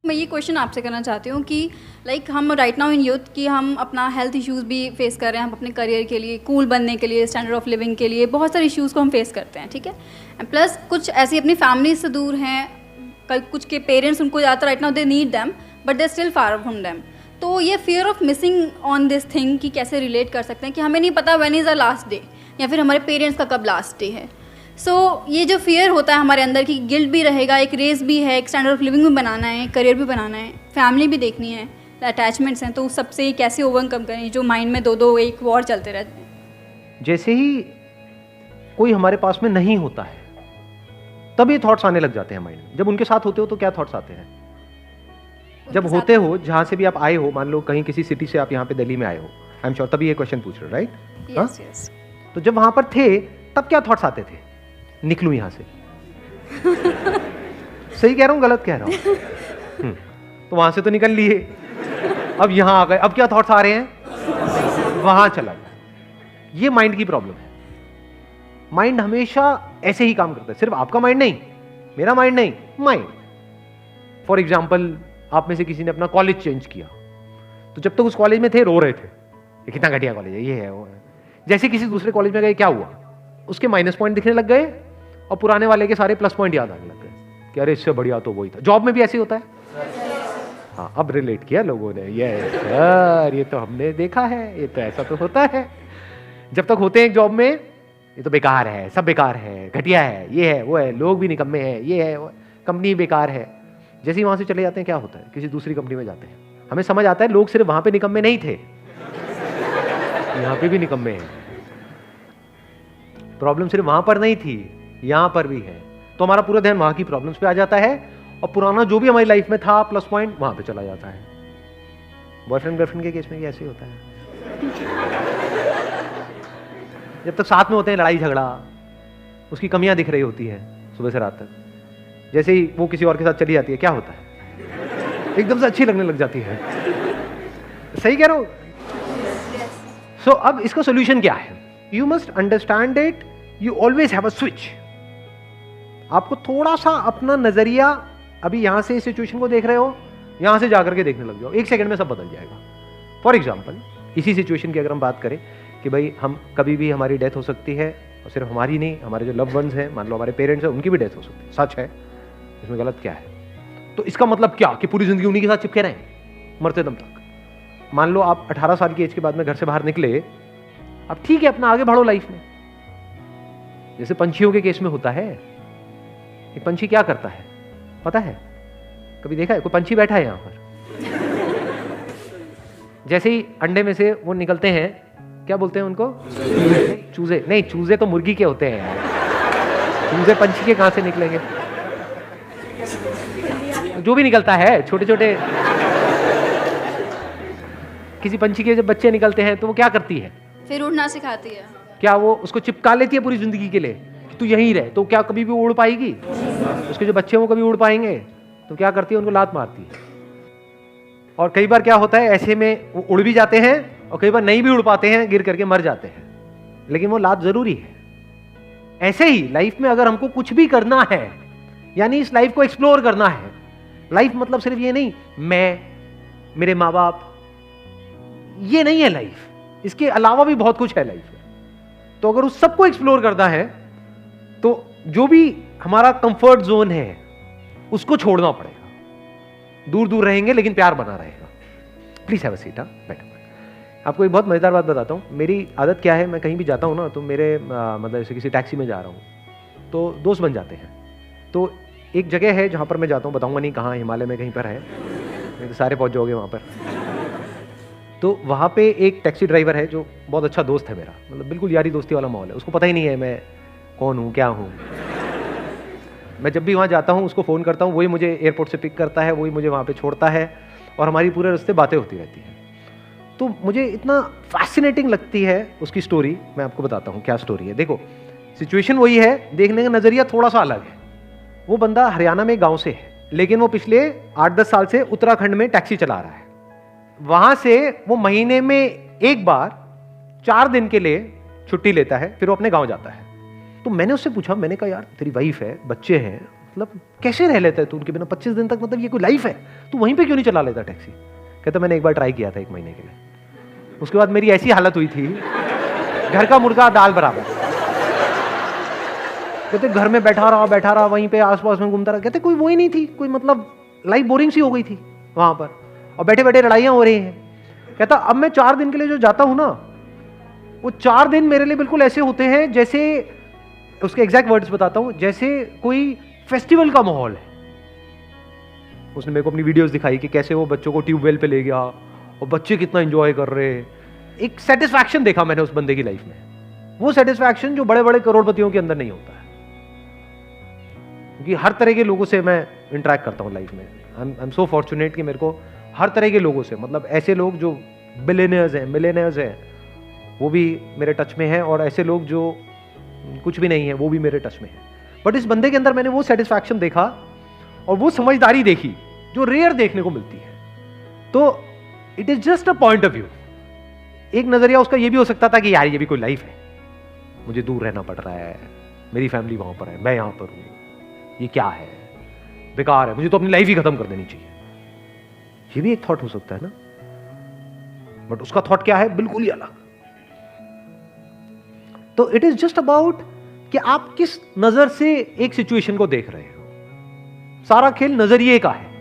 मैं ये क्वेश्चन आपसे करना चाहती हूँ कि लाइक हम राइट नाउ इन यूथ कि हम अपना हेल्थ इश्यूज़ भी फेस कर रहे हैं, हम अपने करियर के लिए, कूल बनने के लिए, स्टैंडर्ड ऑफ लिविंग के लिए बहुत सारे इश्यूज़ को हम फेस करते हैं, ठीक है। प्लस कुछ ऐसी अपनी फैमिली से दूर हैं, कुछ के पेरेंट्स उनको ज़्यादातर right now they need them but they still far from them. तो ये fear of missing on this thing कि कैसे रिलेट कर सकते हैं कि हमें नहीं पता when is the last day या फिर हमारे पेरेंट्स का कब लास्ट डे है। ये जो फियर होता है हमारे अंदर की गिल्ट भी रहेगा, एक रेस भी है, एक स्टैंडर्ड ऑफ लिविंग भी बनाना है, करियर भी बनाना है, फैमिली भी देखनी है, अटैचमेंट्स हैं, तो उस सबसे कैसे ओवरकम करें जो माइंड में दो एक वॉर चलते रहते हैं। जैसे ही कोई हमारे पास में नहीं होता है तब ये थॉट्स आने लग जाते हैं माइंड में। जब उनके साथ होते हो तो क्या थॉट्स आते हैं? जब होते हो, जहाँ से भी आप आए हो, मान लो कहीं किसी सिटी से आप यहाँ पे दिल्ली में आए हो, आई एम श्योर तभी ये क्वेश्चन पूछ रहे हो, राइट? Yes yes. तो जब वहां पर थे तब क्या थॉट्स आते थे? निकलूं यहां से। सही कह रहा हूं, गलत कह रहा हूं? तो वहां से तो निकल लिए, अब यहां आ गए, अब क्या थॉट्स आ रहे हैं? वहां चला गया। ये माइंड की प्रॉब्लम है। माइंड हमेशा ऐसे ही काम करता है, सिर्फ आपका माइंड नहीं, मेरा माइंड नहीं, माइंड। फॉर एग्जाम्पल, आप में से किसी ने अपना कॉलेज चेंज किया, तो जब तक उस कॉलेज में थे रो रहे थे, ये कितना घटिया कॉलेज है, ये है वो है। जैसे किसी दूसरे कॉलेज में गए, क्या हुआ? उसके माइनस पॉइंट दिखने लग गए और पुराने वाले के सारे प्लस पॉइंट याद आने लग गए कि अरे इससे बढ़िया तो वही था। जॉब में भी ऐसे होता है। हाँ, अब रिलेट किया लोगों ने, ये सर ये तो हमने देखा है, ये तो ऐसा तो होता है। जब तक होते हैं एक जॉब में, ये तो बेकार है, सब बेकार है, घटिया है, ये है वो है, लोग भी निकम्मे हैं, ये है वो, कंपनी बेकार है। जैसे ही वहां से चले जाते हैं, क्या होता है? किसी दूसरी कंपनी में जाते हैं, हमें समझ आता है लोग सिर्फ वहां पे निकम्मे नहीं थे, यहाँ पे भी निकम्मे हैं। प्रॉब्लम सिर्फ वहां पर नहीं थी, यहां पर भी है। तो हमारा पूरा ध्यान वहां की प्रॉब्लम्स पे आ जाता है और पुराना जो भी हमारी लाइफ में था प्लस पॉइंट, वहां पे चला जाता है। बॉयफ्रेंड गर्लफ्रेंड के केस में भी ऐसे ही होता है। जब तक साथ में होते हैं, लड़ाई झगड़ा, उसकी कमियां दिख रही होती है सुबह से रात तक। जैसे ही वो किसी और के साथ चली जाती है, क्या होता है? एकदम से अच्छी लगने लग जाती है। सही कह रहा हूं? सो अब इसका सोल्यूशन क्या है? You must understand it. You always have a switch. आपको थोड़ा सा अपना नजरिया, अभी यहां से इस सिचुएशन को देख रहे हो, यहां से जाकर के देखने लग जाओ, एक सेकंड में सब बदल जाएगा। फॉर एग्जाम्पल, इसी सिचुएशन की अगर हम बात करें कि भाई हम कभी भी हमारी डेथ हो सकती है, और सिर्फ हमारी नहीं, हमारे जो लव वंस हैं, मान लो हमारे पेरेंट्स हैं, उनकी भी डेथ हो सकती है। सच है, इसमें गलत क्या है? तो इसका मतलब क्या कि पूरी जिंदगी उन्हीं के साथ चिपके रहें मरते दम तक? मान लो आप 18 साल की एज के बाद में घर से बाहर निकले, अब ठीक है, अपना आगे बढ़ो लाइफ में। जैसे पंछियों के केस में होता है, एक पंछी क्या करता है पता है? कभी देखा है? कोई पंछी बैठा है यहां पर? जैसे ही अंडे में से वो निकलते हैं, क्या बोलते हैं उनको? चूजे। नहीं, चूजे तो मुर्गी के होते हैं यार, चूजे पंछी के कहां से निकलेंगे? जो भी निकलता है, छोटे छोटे किसी पंछी के जब बच्चे निकलते हैं तो वो क्या करती है? फिर उड़ना सिखाती है। क्या वो उसको चिपका लेती है पूरी जिंदगी के लिए कि तू यहीं रहे? तो क्या कभी भी उड़ पाएगी? उसके जो बच्चे वो कभी उड़ पाएंगे? तो क्या करती है? उनको लात मारती है। और कई बार क्या होता है, ऐसे में वो उड़ भी जाते हैं और कई बार नहीं भी उड़ पाते हैं, गिर करके मर जाते हैं, लेकिन वो लात जरूरी है। ऐसे ही लाइफ में अगर हमको कुछ भी करना है, यानी इस लाइफ को एक्सप्लोर करना है, लाइफ मतलब सिर्फ ये नहीं मैं, मेरे माँ बाप, ये नहीं है लाइफ, इसके अलावा भी बहुत कुछ है लाइफ में। तो अगर उस सबको एक्सप्लोर करना है तो जो भी हमारा कंफर्ट जोन है उसको छोड़ना पड़ेगा। दूर दूर रहेंगे लेकिन प्यार बना रहेगा। Please have a seat. बैठो। आपको एक बहुत मजेदार बात बताता हूं। मेरी आदत क्या है, मैं कहीं भी जाता हूं ना, तो मेरे मतलब जैसे किसी टैक्सी में जा रहा हूं तो दोस्त बन जाते हैं। तो एक जगह है जहां पर मैं जाता हूं, बताऊंगा नहीं कहां, हिमालय में कहीं पर है, नहीं तो सारे पहुंच जाओगे वहां पर। तो वहाँ पे एक टैक्सी ड्राइवर है जो बहुत अच्छा दोस्त है मेरा, मतलब बिल्कुल यारी दोस्ती वाला माहौल है। उसको पता ही नहीं है मैं कौन हूँ, क्या हूँ। मैं जब भी वहाँ जाता हूँ उसको फ़ोन करता हूँ, वही मुझे एयरपोर्ट से पिक करता है, वही मुझे वहाँ पे छोड़ता है और हमारी पूरे रास्ते बातें होती रहती हैं। तो मुझे इतना फैसिनेटिंग लगती है उसकी स्टोरी। मैं आपको बताता हूँ क्या स्टोरी है। देखो, सिचुएशन वही है, देखने का नज़रिया थोड़ा सा अलग है। वो बंदा हरियाणा में गाँव से है, लेकिन वो पिछले 8-10 साल से उत्तराखंड में टैक्सी चला रहा है। वहां से वो महीने में एक बार 4 दिन के लिए छुट्टी लेता है, फिर वो अपने गांव जाता है। तो मैंने उससे पूछा, मैंने कहा यार तेरी वाइफ है, बच्चे हैं, मतलब कैसे रह लेता है तू उनके बिना 25 दिन तक, मतलब ये कोई लाइफ है? तू वहीं पे क्यों नहीं चला लेता टैक्सी? कहता मैंने एक बार ट्राई किया था 1 महीने के लिए, उसके बाद मेरी ऐसी हालत हुई थी, घर का मुर्गा दाल बराबर। कहते घर में बैठा रहा वहीं पे आसपास में घूमता रहा। कहते कोई वो ही नहीं थी, कोई मतलब लाइफ बोरिंग सी हो गई थी वहां पर, और बैठे बैठे लड़ाइयां हो रही हैं। कहता अब मैं 4 दिन के लिए जो जाता हूं ना, वो 4 दिन मेरे लिए बिल्कुल ऐसे होते हैं जैसे, उसके एग्जैक्ट वर्ड्स बताता हूं, जैसे कोई फेस्टिवल का माहौल है। उसने मेरे को अपनी वीडियोस दिखाई कि कैसे वो बच्चों को ट्यूबवेल पे ले गया और बच्चे कितना एंजॉय कर रहे हैं। एक सेटिस्फैक्शन देखा मैंने उस बंदे की लाइफ में, वो सेटिस्फैक्शन जो बड़े बड़े करोड़पतियों के अंदर नहीं होता है। क्योंकि हर तरह के लोगों से मैं इंटरेक्ट करता हूँ लाइफ में। आई एम सो फॉर्चुनेट कि मेरे को हर तरह के लोगों से, मतलब ऐसे लोग जो बिलियनियर्स हैं, मिलियनियर्स हैं, वो भी मेरे टच में हैं, और ऐसे लोग जो कुछ भी नहीं है वो भी मेरे टच में है। बट इस बंदे के अंदर मैंने वो सेटिस्फैक्शन देखा और वो समझदारी देखी जो रेयर देखने को मिलती है। तो it is just a point of view. एक नजरिया उसका ये भी हो सकता था कि यार ये भी कोई लाइफ है, मुझे दूर रहना पड़ रहा है, मेरी फैमिली वहां पर है, मैं यहां पर हूं, ये क्या है, बेकार है, मुझे तो अपनी लाइफ ही खत्म कर देनी चाहिए। ये भी एक थॉट हो सकता है ना। बट उसका थॉट क्या है, बिल्कुल ही अलग। तो इट इज जस्ट अबाउट कि आप किस नजर से एक सिचुएशन को देख रहे हो। सारा खेल नजरिए का है।